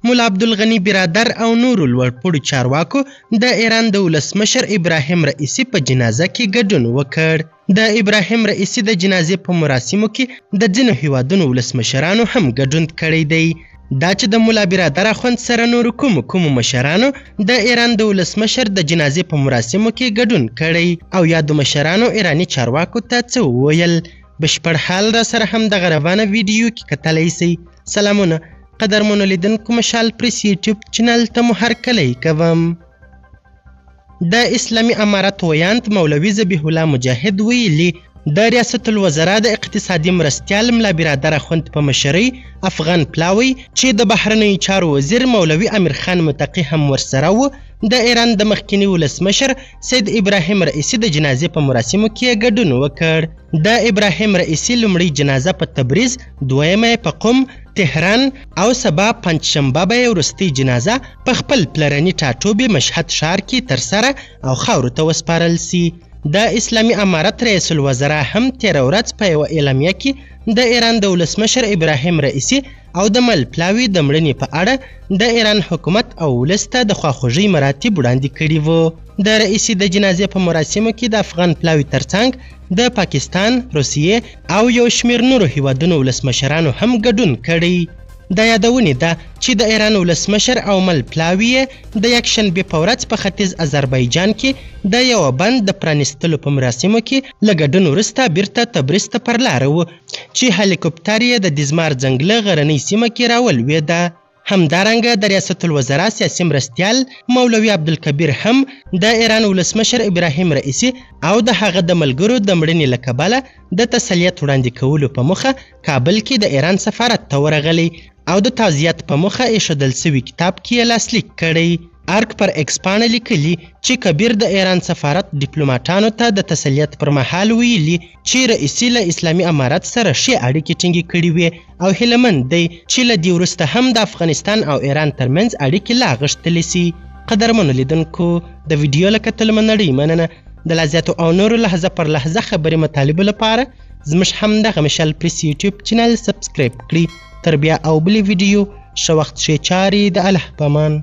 مولا عبدالغني برادر او نورو لوړپوړو چارواکو د ایران د ولسمشر ابراهیم رئیسي په جنازه کې ګډون وکړ. د ابراهیم رئیسي د جنازې په مراسمو کې د ځینو هیوادونو ولسمشرانو هم ګډون کړی دی. دا چې د مولا برادر اخوند سره نورو کومو مشرانو د ایران د ولسمشر د جنازې په مراسمو کې ګډون کړی او یادو مشرانو ایراني چارواکو ته څه وویل. بشپړ حال را سره هم د غروانه ویډیو کې کتلی سئ. سلامونه قدرمنو لیدونکو، مشال پریس یوټیوب چینل ته مو هرکلی کوم. د اسلامي امارت ویاند مولوي ذبیح الله مجاهد ویلي د ریاست الوزرا د اقتصادي مرستیال ملا برادر اخوند په مشرۍ افغان پلاوی چې د بهرنیو چارو وزیر مولوي امیر خان متقي هم ورسره و د ایران د مخکینی ولسمشر سید ابراهیم رئیسي د جنازې په مراسمو کې ګډون وکړ. د ابراهیم رئیسي لومړی جنازه په تبریز، دویمه په قم، تهران او سبا پنجشنبه به یې وروستۍ جنازه په خپل پلرني ټاټوبي مشهد ښار کې ترسره او خاورو ته وسپارل سي. د اسلامي امارت رئیس الوزرا هم تیره ورځ په یوه اعلامیه کې د ایران د ولسمشر ابراهیم رئیسي او د مل پلاوي د مړینې په اړه د ایران حکومت او ولس ته د خواخوږۍ مراتب وړاندې کړي وو. د رئیسي د جنازې په مراسمو کې د افغان پلاوي ترڅنګ د پاکستان، روسیې او یو شمېر نورو هیوادونو ولسمشرانو هم ګډون کړی. د یادونې ده چې د ایران ولسمشر او مل پلاوي د یکشنبې په ورځ په ختیځ آذربایجان کې د یوه بند د پرانیستلو په مراسمو کې له ګډون وروسته بیرته تبریز ته پر لاره و چې هلیکوپټر یې د دیزمار ځنګله غرنۍ سیمه کې راولوېده. همدارنګه د ریاست الوزرا سیاسي مرستیال مولوي عبدالکبیر هم د ایران ولسمشر ابراهیم رئیسي او د هغه د ملګرو د مړینې له کبله د تسلیت وړاندې کولو په موخه کابل کې د ایران سفارت ته ورغلی او د تعزیت په موخه ایښودل سوي کتاب کې یې لاسلیک کړی. ارک پر ایکس پاڼه لیکلي چې کبیر د ایران سفارت ډیپلوماټانو ته د تسلیت پر مهال ویلي چې رئیسي له اسلامي امارت سره ښې اړیکې ټینګې کړې وې او هیلهمند دی چې له دې وروسته هم د افغانستان او ایران ترمنځ اړیکې لا غښتلې سي. قدرمنو لیدونکو، د ویډیو له کتلو مننۍ مننه. د لا زیاتو او نورو لحظه پر لحظه خبرې مطالبو لپاره زموږ همدغه مشال پریس یوټیوب چینل سبسکرایب کړئ. تر بیا او بلې ویډیو ښه وخت ښې چارې د الله په امان.